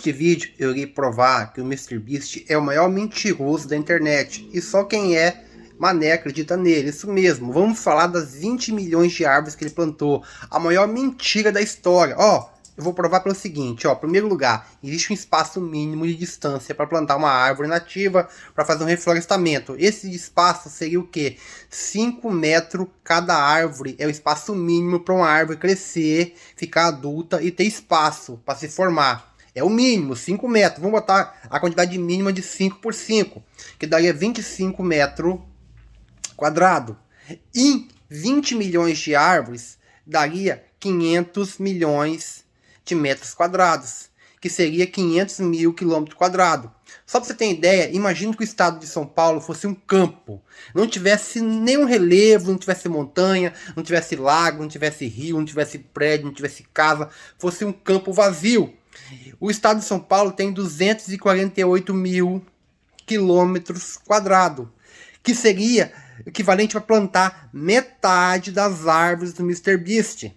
Neste vídeo eu irei provar que o MrBeast é o maior mentiroso da internet e só quem é mané acredita nele. Isso mesmo, vamos falar das 20 milhões de árvores que ele plantou, a maior mentira da história. Eu vou provar pelo seguinte, em primeiro lugar, existe um espaço mínimo de distância para plantar uma árvore nativa, para fazer um reflorestamento. Esse espaço seria o quê? 5 metros cada árvore, é o espaço mínimo para uma árvore crescer, ficar adulta e ter espaço para se formar. É o mínimo, 5 metros. Vamos botar a quantidade mínima de 5 por 5, que daria 25 metros quadrados. Em 20 milhões de árvores, daria 500 milhões de metros quadrados, que seria 500 mil quilômetros quadrados. Só para você ter ideia, imagine que o estado de São Paulo fosse um campo. Não tivesse nenhum relevo, não tivesse montanha, não tivesse lago, não tivesse rio, não tivesse prédio, não tivesse casa. Fosse um campo vazio. O estado de São Paulo tem 248 mil quilômetros quadrados, que seria equivalente para plantar metade das árvores do MrBeast.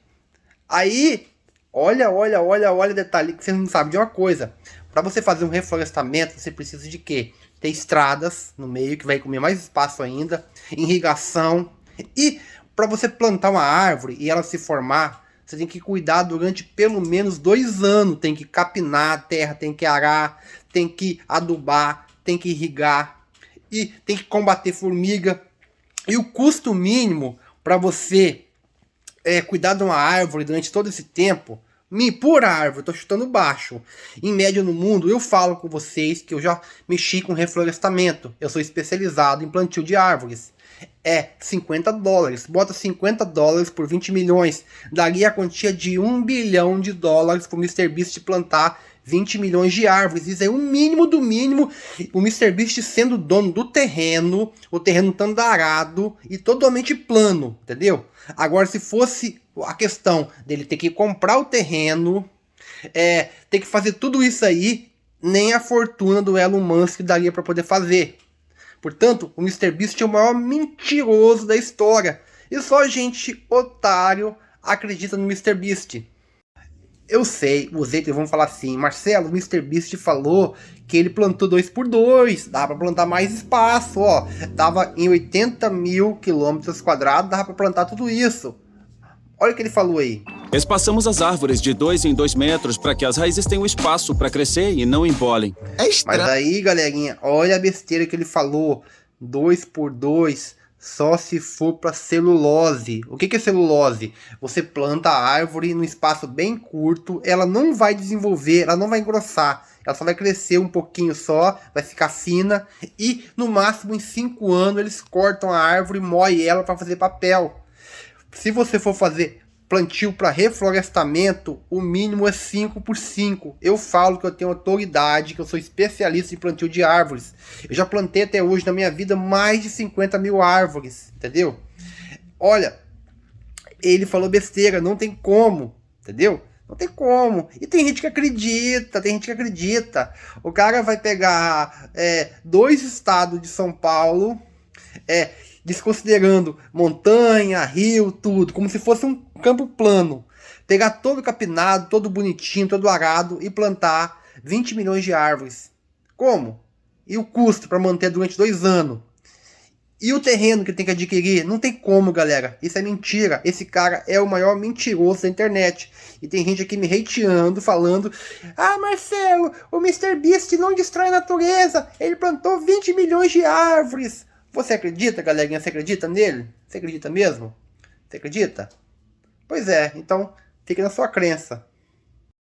Aí, olha o detalhe que você não sabe de uma coisa. Para você fazer um reflorestamento, você precisa de quê? Ter estradas no meio, que vai comer mais espaço ainda, irrigação. E para você plantar uma árvore e ela se formar, você tem que cuidar durante pelo menos 2 anos. Tem que capinar a terra, tem que arar, tem que adubar, tem que irrigar e tem que combater formiga. E o custo mínimo para você cuidar de uma árvore durante todo esse tempo, por árvore, estou chutando baixo, em média no mundo, eu falo com vocês que eu já mexi com reflorestamento, eu sou especializado em plantio de árvores. É $50. Bota $50 por 20 milhões. Daria a quantia de $1 bilhão para o MrBeast plantar 20 milhões de árvores. Isso é o mínimo do mínimo. O MrBeast sendo dono do terreno, o terreno estando arado e totalmente plano, entendeu? Agora, se fosse a questão dele ter que comprar o terreno, ter que fazer tudo isso aí, nem a fortuna do Elon Musk daria para poder fazer. Portanto, o MrBeast é o maior mentiroso da história. E só gente otário acredita no MrBeast. Eu sei, os haters vão falar assim, Marcelo, o MrBeast falou que ele plantou 2x2, dá pra plantar mais espaço, Tava em 80 mil quilômetros quadrados, dava pra plantar tudo isso. Olha o que ele falou aí. Espaçamos as árvores de 2 em 2 metros para que as raízes tenham espaço para crescer e não embolem. Mas aí, galerinha, olha a besteira que ele falou. 2x2 só se for para celulose. O que é celulose? Você planta a árvore num espaço bem curto, ela não vai desenvolver, ela não vai engrossar. Ela só vai crescer um pouquinho só, vai ficar fina. E no máximo em 5 anos eles cortam a árvore e moem ela para fazer papel. Se você for fazer plantio para reflorestamento, o mínimo é 5 por 5. Eu falo que eu tenho autoridade, que eu sou especialista em plantio de árvores. Eu já plantei até hoje na minha vida mais de 50 mil árvores, entendeu? Olha, ele falou besteira, não tem como, entendeu? Não tem como. E tem gente que acredita, O cara vai pegar 2 estados de São Paulo, desconsiderando montanha, rio, tudo, como se fosse um campo plano. Pegar todo capinado, todo bonitinho, todo arado e plantar 20 milhões de árvores. Como? E o custo para manter durante 2 anos? E o terreno que tem que adquirir? Não tem como, galera. Isso é mentira. Esse cara é o maior mentiroso da internet. E tem gente aqui me hateando, falando: ah, Marcelo, o MrBeast não destrói a natureza. Ele plantou 20 milhões de árvores. Você acredita, galerinha? Você acredita nele? Você acredita mesmo? Você acredita? Pois é, então fique na sua crença.